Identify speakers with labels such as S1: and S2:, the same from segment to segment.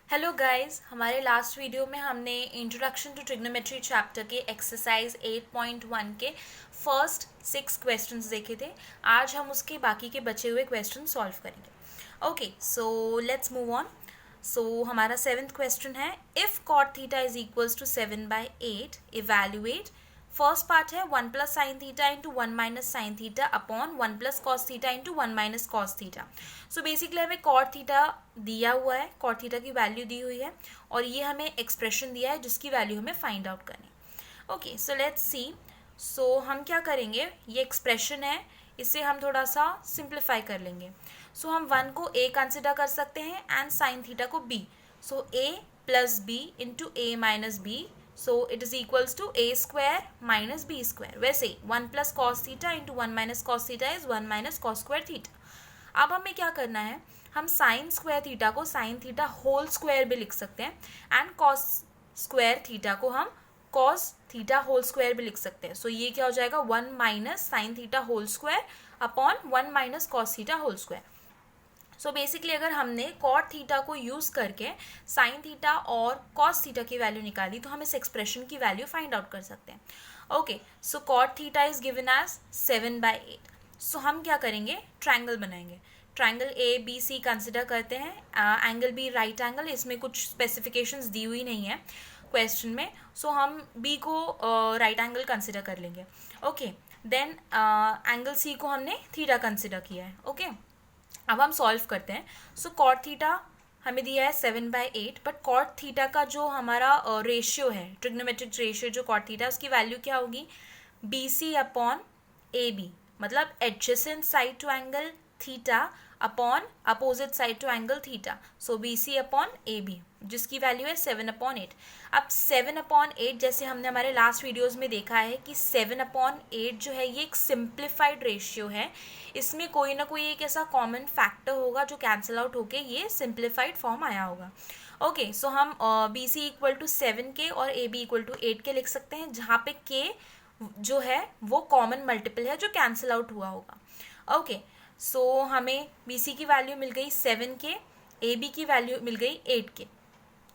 S1: Hello guys, हमारे last video में हमने इंट्रोडक्शन टू ट्रिग्नोमेट्री चैप्टर के एक्सरसाइज 8.1 के फर्स्ट 6 क्वेश्चंस देखे थे। आज हम उसके बाकी के बचे हुए क्वेश्चन सॉल्व करेंगे। Okay, so let's move on. So हमारा 7th क्वेश्चन है, if cot theta is equals to 7/8, evaluate. First part है 1 plus sine theta into 1 minus sine theta upon 1 plus cos theta into 1 minus cos theta. So basically हमें cot theta दिया हुआ है, cot theta की value दी हुई है और ये हमें एक्सप्रेशन दिया है जिसकी वैल्यू हमें फाइंड आउट करनी है। Okay, so let's see. सो हम क्या करेंगे, ये एक्सप्रेशन है, इसे हम थोड़ा सा सिंप्लीफाई कर लेंगे। सो हम 1 को a कंसिडर कर सकते हैं एंड साइन थीटा को b। So a plus b into a minus b, so it is equals to a square minus b square. वैसे ही 1 plus cos theta into 1 minus cos theta is 1 minus cos square theta. अब हमें क्या करना है, हम sine square theta को sine theta whole square भी लिख सकते हैं एंड कॉस स्क्वायर थीटा को हम कॉस थीटा होल स्क्वायर भी लिख सकते हैं। सो ये क्या हो जाएगा, 1 minus sine theta whole square upon 1 minus cos theta whole square. So basically अगर हमने कॉट थीटा को यूज करके साइन थीटा और कॉस थीटा की वैल्यू निकाली तो हम इस एक्सप्रेशन की वैल्यू फाइंड आउट कर सकते हैं। Okay, so cot theta is given as 7/8। So हम क्या करेंगे, ट्रायंगल बनाएंगे। Triangle A B C consider करते हैं, एंगल बी राइट एंगल, इसमें कुछ स्पेसिफिकेशंस दी हुई नहीं है क्वेश्चन में। सो हम बी को राइट एंगल कंसिडर कर लेंगे। ओके, देन एंगल सी को हमने थीटा कंसिडर किया है। ओके, अब हम सॉल्व करते हैं। सो कॉट थीटा हमें दिया है 7/8, बट कॉट थीटा का जो हमारा रेशियो है, ट्रिग्नोमेट्रिक रेशियो जो कॉट थीटा, उसकी वैल्यू क्या होगी, B C upon A B, मतलब adjacent side to angle theta upon opposite side to angle theta. So B C upon A B, जिसकी वैल्यू है 7/8। अब 7/8 जैसे हमने हमारे लास्ट वीडियोस में देखा है कि 7/8 जो है ये एक सिंप्लीफाइड रेशियो है। इसमें कोई ना कोई एक ऐसा कॉमन फैक्टर होगा जो कैंसिल आउट होके ये सिंप्लीफाइड फॉर्म आया होगा। ओके, सो हम बी सी इक्वल टू 7 के और ए बी इक्वल टू 8 के लिख सकते हैं, जहाँ पे के जो है वो कॉमन मल्टीपल है जो कैंसिल आउट हुआ होगा। ओके, सो हमें बी सी की वैल्यू मिल गई 7 के, ए बी की वैल्यू मिल गई 8 के।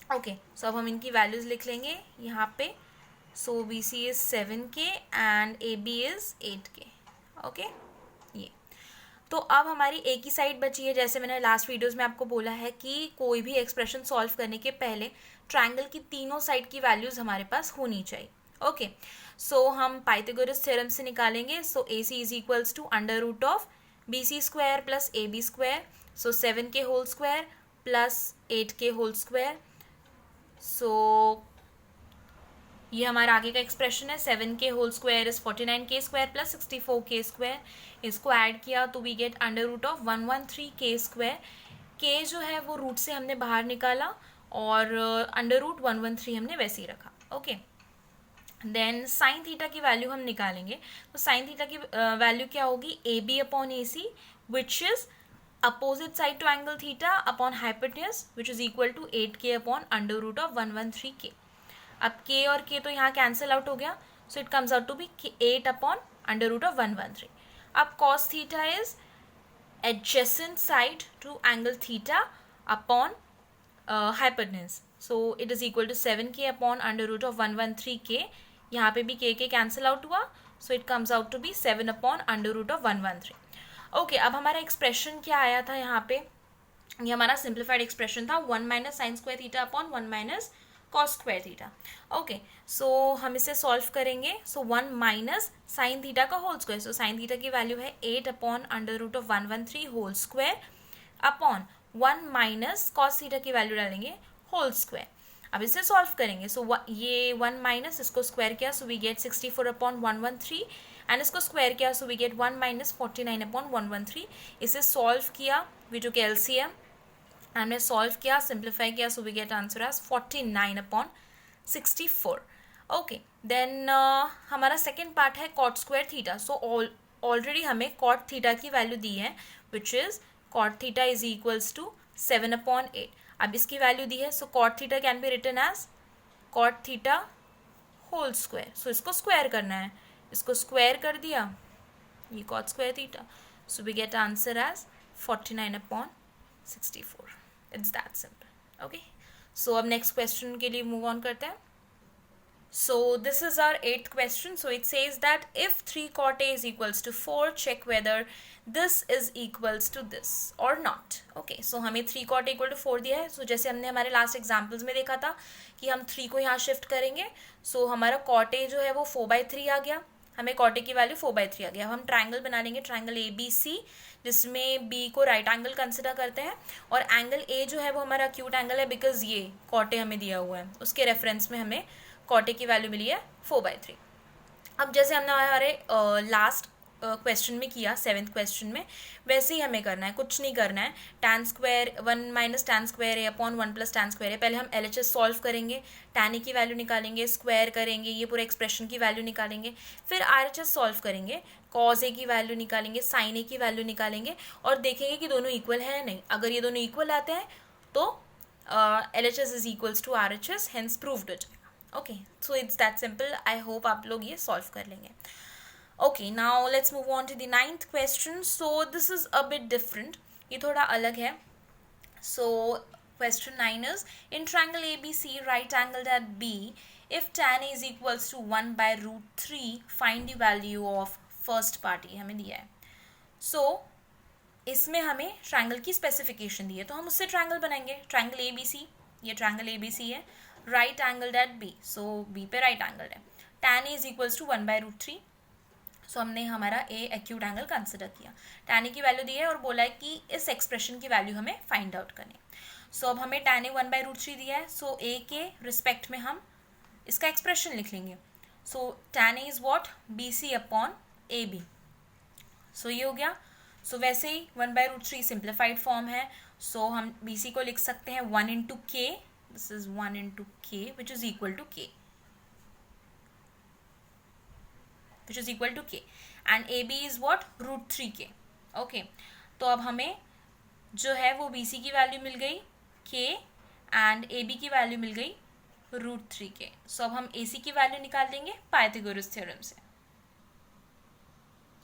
S1: ओके, सो अब हम इनकी वैल्यूज लिख लेंगे यहाँ पे। सो बी सी इज 7 के एंड ए बी इज 8 के। ओके, ये तो अब हमारी एक ही साइड बची है। जैसे मैंने लास्ट वीडियोस में आपको बोला है कि कोई भी एक्सप्रेशन सॉल्व करने के पहले ट्रायंगल की तीनों साइड की वैल्यूज हमारे पास होनी चाहिए। ओके, सो हम पाइथागोरस थ्योरम से निकालेंगे। So A C is equals to under root of B C square plus A B square, so 7 के होल स्क्वायर प्लस 8 के होल स्क्वायर। सो ये हमारा आगे का एक्सप्रेशन है, 7 के होल स्क्वायर इज 49 के स्क्वायर प्लस 64 के स्क्वायर। इसको ऐड किया तो we get under root of 113 के स्क्वायर। के जो है वो रूट से हमने बाहर निकाला और अंडर रूट 113 हमने वैसे ही रखा। ओके, देन साइन थीटा की वैल्यू हम निकालेंगे। तो साइन थीटा की वैल्यू क्या होगी, A B upon A C, which is opposite side to angle theta upon hypotenuse, which is equal to 8 के अपॉन अंडर रूट ऑफ 113 के। अब के और के तो यहाँ कैंसिल आउट हो गया, so it comes out to be 8 upon under root of 113। अब cos theta is adjacent side to angle theta upon hypotenuse, so it is equal to 7 के अपॉन अंडर रूट ऑफ 113 के। यहाँ पे भी के cancel out हुआ, so it comes out to be 7 upon under root of 113। Okay, अब हमारा expression क्या आया था यहाँ पे, ये हमारा सिंप्लीफाइड एक्सप्रेशन था 1 minus sine square theta upon 1 minus cos square theta. Okay, so हम इसे सॉल्व करेंगे। सो 1 माइनस साइन थीटा का whole square, so sine theta की वैल्यू है 8 upon under root of 113 whole square upon 1 minus cos theta की value डालेंगे whole square. अब इसे सॉल्व करेंगे। सो ये 1 माइनस इसको स्क्वायर किया, so we get 64 upon 113 and इसको स्क्वायर किया, so we get 1 minus 49 upon 113। इसे सॉल्व किया, वी टुक एलसीएम, हमने सॉल्व किया, सिंप्लीफाई किया, so we get answer as 49 upon 64। Okay, then हमारा सेकेंड पार्ट है cot square theta. So already हमें कॉट थीटा की वैल्यू दी है, which is cot theta is equals to 7/8। अब इसकी वैल्यू दी है, so cot theta can be written as cot theta whole square. So इसको स्क्वायर करना है, इसको स्क्वायर कर दिया, ये cot square theta, so we get answer as 49/64। It's that simple. Okay, so अब नेक्स्ट क्वेश्चन के लिए मूव ऑन करते हैं. So this is our 8th question. So it says that if 3 cot A is equals to 4, check whether this is equals to this or not. Okay, so हमें 3 cot A equal to 4 दिया है. So जैसे हमने हमारे last examples में देखा था कि हम 3 को यहाँ शिफ्ट करेंगे. So हमारा cot A जो है वो 4/3 आ गया. हमें cot A की वैल्यू 4/3 आ गया. अब हम ट्राइंगल बना लेंगे, ट्राइंगल ABC, जिसमें B को राइट एंगल कंसिडर करते हैं और एंगल A जो है वो हमारा एक्यूट एंगल है बिकॉज ये cot A हमें दिया हुआ है. उसके रेफरेंस में हमें cot A की वैल्यू मिली है 4/3. अब जैसे हमने हमारे लास्ट क्वेश्चन में किया 7th क्वेश्चन में, वैसे ही हमें करना है, कुछ नहीं करना है. tan square 1 - tan square A upon 1 + tan square A. पहले हम LHS सॉल्व करेंगे, tan A की वैल्यू निकालेंगे, स्क्वायर करेंगे, ये पूरे एक्सप्रेशन की वैल्यू निकालेंगे. फिर RHS सॉल्व करेंगे, cos A की वैल्यू निकालेंगे, sin A की वैल्यू निकालेंगे और देखेंगे कि दोनों इक्वल है या नहीं. अगर ये दोनों इक्वल आते हैं तो LHS is equals to RHS, hence proved हो जाएगा. Okay, so it's that simple. I hope आप लोग ये सॉल्व कर लेंगे. Okay, now let's move on to the 9th question. So this is a bit different, ये थोड़ा अलग है. So question 9 is in triangle ABC right angled at B, if tan A is equals to 1/√3 find the value of first party हमें दिया है. सो इसमें हमें triangle की स्पेसिफिकेशन दी है, तो हम उससे ट्रायंगल बनाएंगे. ट्रायंगल ABC, ये ट्रायंगल ABC है, right angled at B. So B पे राइट एंगल्ड है. tan A is equals to 1/√3. So हमने हमारा A एक्यूट एंगल कंसिडर किया, tan A की वैल्यू दी है और बोला है कि इस एक्सप्रेशन की वैल्यू हमें फाइंड आउट करनी. सो अब हमें tan A 1/√3 दिया है. सो A के रिस्पेक्ट में हम इसका एक्सप्रेशन लिख लेंगे. सो tan A is what, BC upon AB. सो ये हो गया. सो वैसे ही 1/√3 सिंप्लीफाइड फॉर्म है. सो हम BC को लिख सकते हैं 1 × K. This is 1 × K, which is equal to K. Which is equal to K. And AB is what? √3K. Okay. तो अब हमें जो है वो BC की वैल्यू मिल गई K and AB की वैल्यू मिल गई √3K. सो अब हम AC की वैल्यू निकाल देंगे पाइथागोरस थ्योरम से.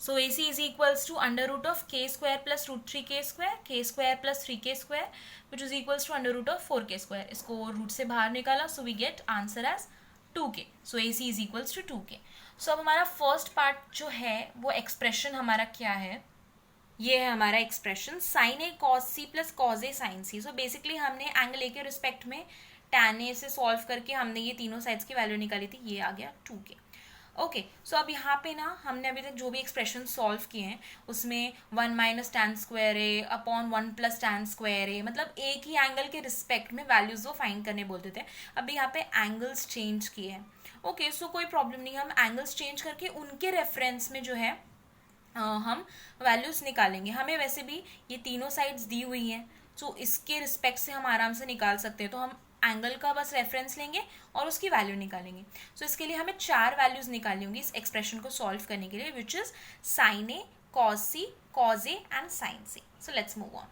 S1: So AC is equals to √of K square plus √3K square, K square plus 3K square, which is equals to √of 4K square. इसको root से बाहर निकाला, so we get answer as 2K. So AC is equals to 2K. So अब हमारा first part जो है वो expression हमारा क्या है, ये है हमारा expression sin A cos C plus cos A sin C. So basically हमने एंगल A के रिस्पेक्ट में tan A से सॉल्व करके हमने ये तीनों साइड्स की वैल्यू निकाली थी, ये आ गया 2K. ओके, सो अब यहाँ पे ना हमने अभी तक जो भी एक्सप्रेशन सॉल्व किए हैं उसमें 1 - tan square A upon 1 + tan square A, मतलब एक ही एंगल के रिस्पेक्ट में वैल्यूज वो फाइंड करने बोलते थे. अभी यहाँ पे एंगल्स चेंज किए हैं. ओके, सो कोई प्रॉब्लम नहीं, हम एंगल्स चेंज करके उनके रेफरेंस में जो है हम वैल्यूज निकालेंगे. हमें वैसे भी ये तीनों साइड्स दी हुई हैं, सो इसके रिस्पेक्ट से हम आराम से निकाल सकते हैं. तो हम एंगल का बस रेफरेंस लेंगे और उसकी वैल्यू निकालेंगे. सो इसके लिए हमें 4 वैल्यूज निकालनी होंगी इस एक्सप्रेशन को सॉल्व करने के लिए, which is sin A, cos C, cos A and sin C. So let's move on.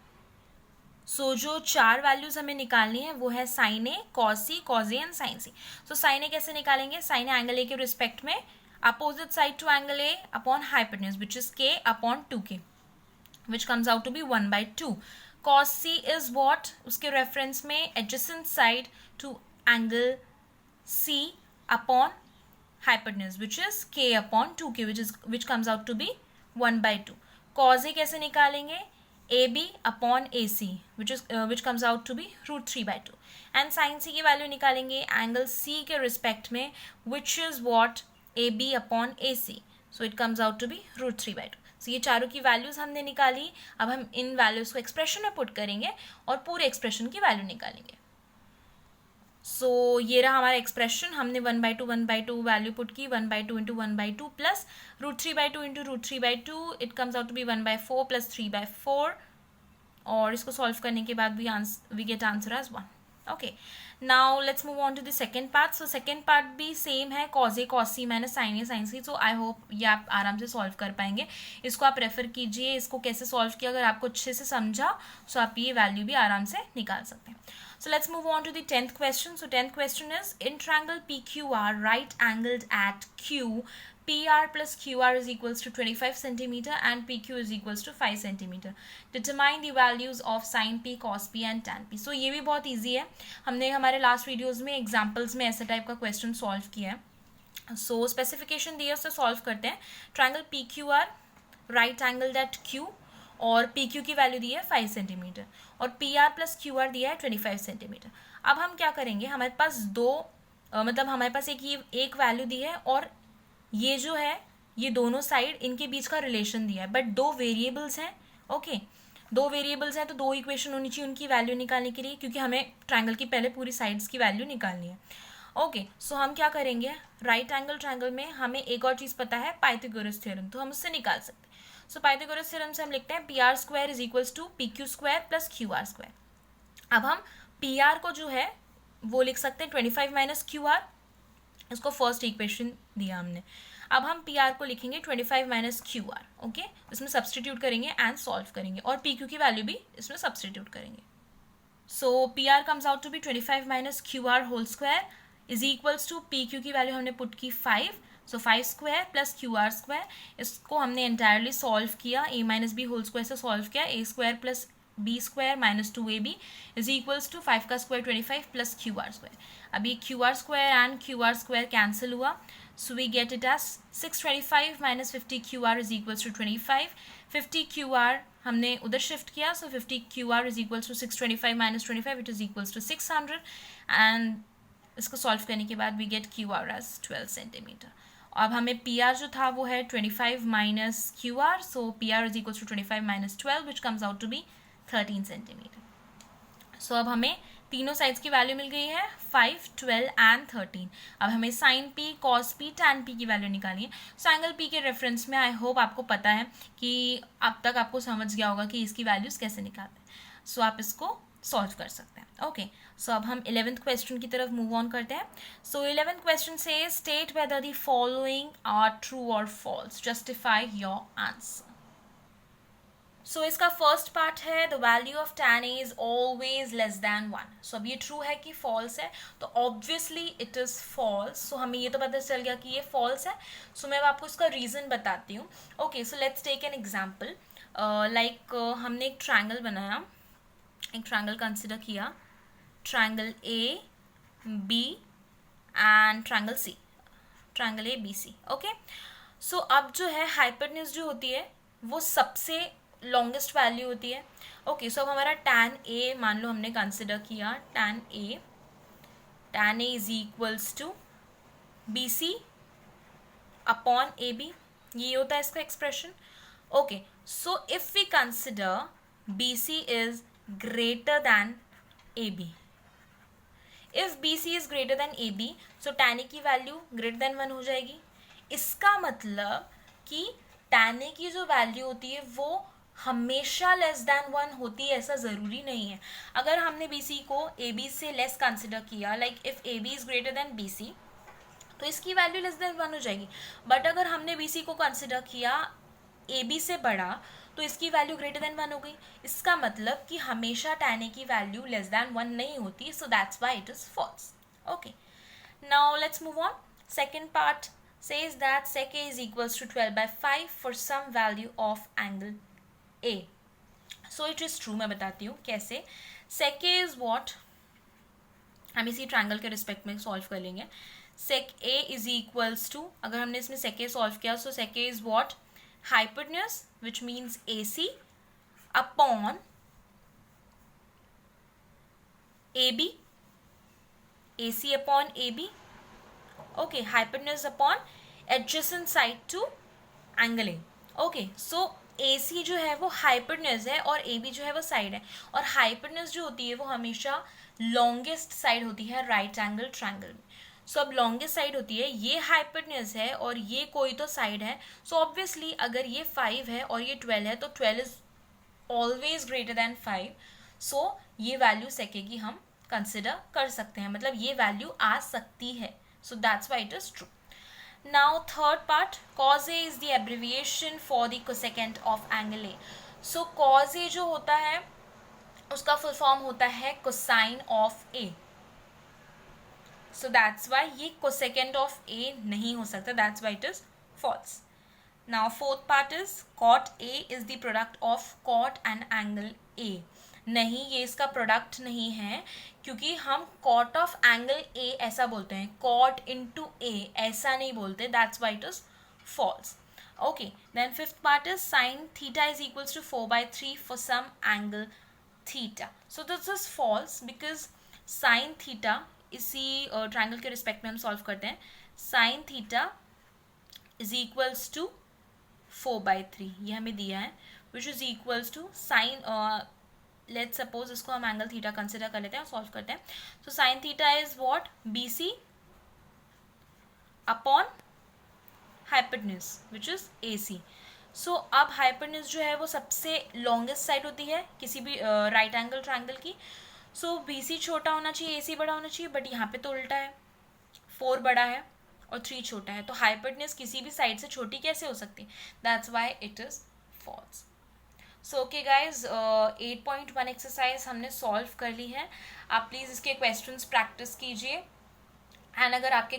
S1: So जो 4 वैल्यूज हमें निकालनी है वो है sin A, cos C, cos A and sin C. So sin A कैसे निकालेंगे, sin A एंगल A के respect में opposite side to angle A upon hypotenuse which is K upon 2K, which comes out to be 1/2. cos C is what, उसके reference में adjacent side to angle C upon hypotenuse which is K upon 2K, which comes out to be 1/2. cos A कैसे निकालेंगे, AB upon AC which comes out to be √3/2. and sin C की value निकालेंगे angle C के respect में which is what, AB upon AC, so it comes out to be √3/2. सो ये चारों की values हमने निकाली. अब हम इन वैल्यूज़ को एक्सप्रेशन में पुट करेंगे और पूरे एक्सप्रेशन की वैल्यू निकालेंगे. सो ये रहा हमारा एक्सप्रेशन. हमने 1/2 वैल्यू पुट की, 1/2 × 1/2 plus √3/2 × √3/2, it comes out to be 1/4 plus 3/4. और इसको सॉल्व करने के बाद we get answer as 1. Okay, now let's move on to the second part. So second part भी सेम है, cos A cos C minus sin A sin C. So I hope ये आप आराम से सॉल्व कर पाएंगे. इसको आप रेफर कीजिए, इसको कैसे सॉल्व किया, अगर आपको अच्छे से समझा सो आप ये वैल्यू भी आराम से निकाल सकते हैं. So let's move on to the 10th question. So 10th question is, in triangle PQR, right angled at Q, PR plus QR is equals to 25 centimeter and PQ is equals to 5 centimeter. Determine the values of sin P, cos P and tan P. So ये भी बहुत easy है, हमने हमारे last videos में examples में ऐसा type का question solve किया है. So specification दिया उससे solve करते हैं. Triangle PQR, right angled at Q, और PQ की वैल्यू दी है 5 सेंटीमीटर और PR प्लस QR दिया है 25 सेंटीमीटर. अब हम क्या करेंगे, हमारे पास मतलब हमारे पास एक वैल्यू दी है और ये जो है ये दोनों साइड इनके बीच का रिलेशन दिया है, बट दो वेरिएबल्स हैं. ओके, दो वेरिएबल्स हैं तो दो इक्वेशन होनी चाहिए उनकी वैल्यू निकालने के लिए, क्योंकि हमें ट्रायंगल की पहले पूरी साइड्स की वैल्यू निकालनी है. ओके, सो हम क्या करेंगे, राइट एंगल ट्रायंगल में हमें एक और चीज़ पता है, पाइथागोरस थ्योरम, तो हम उससे निकाल सकते हैं. सो पाइथागोरस थ्योरम से हम लिखते हैं PR square is equals to PQ square plus QR square. अब हम PR को जो है वो लिख सकते हैं 25 माइनस QR, इसको फर्स्ट इक्वेशन दिया हमने. अब हम PR को लिखेंगे 25 माइनस QR. ओके, इसमें सब्सटीट्यूट करेंगे एंड सॉल्व करेंगे और PQ की वैल्यू भी इसमें सब्सटीट्यूट करेंगे. So PR comes out to be 25 minus QR whole square is equals to PQ की वैल्यू हमने पुट की 5, so 5 square plus QR square. इसको हमने एंटायरली सॉल्व किया, a minus B whole square से सॉल्व किया, a square plus B square minus 2ab is equals to 5 का square 25 plus QR square. अभी QR square and QR square cancel हुआ, so we get it as 625 minus 50 QR is equals to 25. 50 QR हमने उधर shift किया, so 50 QR is equals to 625 minus 25 it is equals to 600 and इसको solve करने के बाद we gate QR as 12 centimetre. अब हमें PR जो था वो है 25 minus QR, so PR is equals to 25 minus 12 which comes out to be 13 centimetre. So अब हमें तीनों साइड्स की वैल्यू मिल गई है 5, 12 एंड 13. अब हमें sine P, cos P, tan P की वैल्यू निकालनी है. सो एंगल P के रेफरेंस में आई होप आपको पता है कि अब तक आपको समझ गया होगा कि इसकी वैल्यूज़ कैसे निकालते हैं. सो आप इसको सॉल्व कर सकते हैं. ओके, सो अब हम 11th क्वेश्चन की तरफ मूव ऑन करते हैं. सो 11th क्वेश्चन से state whether the following are true और false, justify your answer. So इसका फर्स्ट पार्ट है, the value of tan A is always less than 1. So अब ये ट्रू है कि फॉल्स है, तो obviously it is false. So हमें ये तो पता चल गया कि ये फॉल्स है. सो मैं आपको इसका रीज़न बताती हूँ. Okay, so let's take an example. Like हमने एक ट्रायंगल बनाया, एक ट्रायंगल कंसिडर किया, triangle AB and triangle C, triangle ABC. Okay, so अब जो है हाइपोटेन्यूज जो होती है वो सबसे लॉन्गेस्ट वैल्यू होती है. ओके, सो अब हमारा tan A मान लो हमने कंसिडर किया, tan A is equals to BC upon AB, ये होता है इसका expression. Okay, so if we consider BC is greater than AB, if BC is greater than AB, so tan A की value greater than 1 हो जाएगी. इसका मतलब कि tan A की जो वैल्यू होती है वो हमेशा लेस दैन 1 होती है, ऐसा ज़रूरी नहीं है. अगर हमने BC को AB से लेस कंसिडर किया, like if AB is greater than BC, तो इसकी वैल्यू लेस दैन 1 हो जाएगी. बट अगर हमने BC को कंसिडर किया AB से बड़ा, तो इसकी वैल्यू ग्रेटर दैन 1 हो गई. इसका मतलब कि हमेशा tan A की वैल्यू लेस दैन 1 नहीं होती. So that's why it is false. Okay, now let's move on. Second part says that sec A is equals to 12/5 for some value of angle A. So it is true. मैं बताती हूँ कैसे. sec A is what, हम इसी triangle के respect में solve कर लेंगे. sec A is equals to, अगर हमने इसमें sec A सॉल्व किया, so sec A is what, hypotenuse which means AC upon AB, AC upon AB. Okay, hypotenuse upon adjacent side to angle A. Okay, so AC जो है वो hypotenuse है और AB जो है वो साइड है, और hypotenuse जो होती है वो हमेशा longest साइड होती है right angle triangle में. सो अब लॉन्गेस्ट साइड होती है, ये हाइपोटेन्यूज है और ये कोई तो साइड है. सो ऑब्वियसली अगर ये 5 है और ये 12 है तो 12 इज ऑलवेज ग्रेटर दैन 5. सो ये वैल्यू सेके की हम कंसिडर कर सकते हैं, मतलब ये वैल्यू आ सकती है. सो that's why it is true. Now third part, cos A is the abbreviation for the cosecant of angle A. So cos A जो होता है उसका फुल फॉर्म होता है cosine of A. So that's why ये cosecant of A नहीं हो सकता, that's why it is false. Now fourth part is cot A is the product of cot and angle A. नहीं, ये इसका प्रोडक्ट नहीं है, क्योंकि हम कॉट ऑफ एंगल ए ऐसा बोलते हैं, कॉट इनटू ए ऐसा नहीं बोलते, that's why it is false. Okay, then fifth part is sine theta is equals to 4/3 for some angle theta. So this is false because sine theta इसी triangle के respect में हम सॉल्व करते हैं. Sine theta is equals to 4/3, ये हमें दिया है, which is equals to sine, let's suppose इसको हम एंगल थीटा कंसिडर कर लेते हैं और सॉल्व करते हैं. सो sine theta is what, BC upon hypotenuse which is AC. सो अब हाइपोटेन्यूज जो है वो सबसे लॉन्गेस्ट साइड होती है किसी भी राइट एंगल ट्राइंगल की. सो BC छोटा होना चाहिए, AC बड़ा होना चाहिए, बट यहाँ पे तो उल्टा है, 4 बड़ा है और 3 छोटा है, तो हाइपोटेन्यूज किसी भी साइड से छोटी कैसे हो सकती है, that's why it is false. So okay guys, 8.1 exercise हमने सॉल्व कर ली है. आप प्लीज़ इसके क्वेश्चंस प्रैक्टिस कीजिए, एंड अगर आपके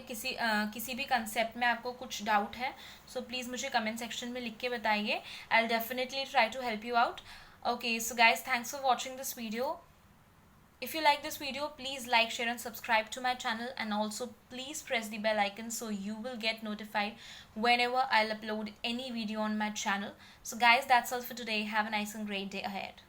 S1: किसी भी कंसेप्ट में आपको कुछ डाउट है, सो प्लीज़ मुझे कमेंट सेक्शन में लिख के बताइए. I will definitely try to help you out. Okay, so guys, thanks for watching this video. If you like this video, please like, share and subscribe to my channel, and also please press the bell icon so you will get notified whenever I'll upload any video on my channel. So guys, that's all for today. Have a nice and great day ahead.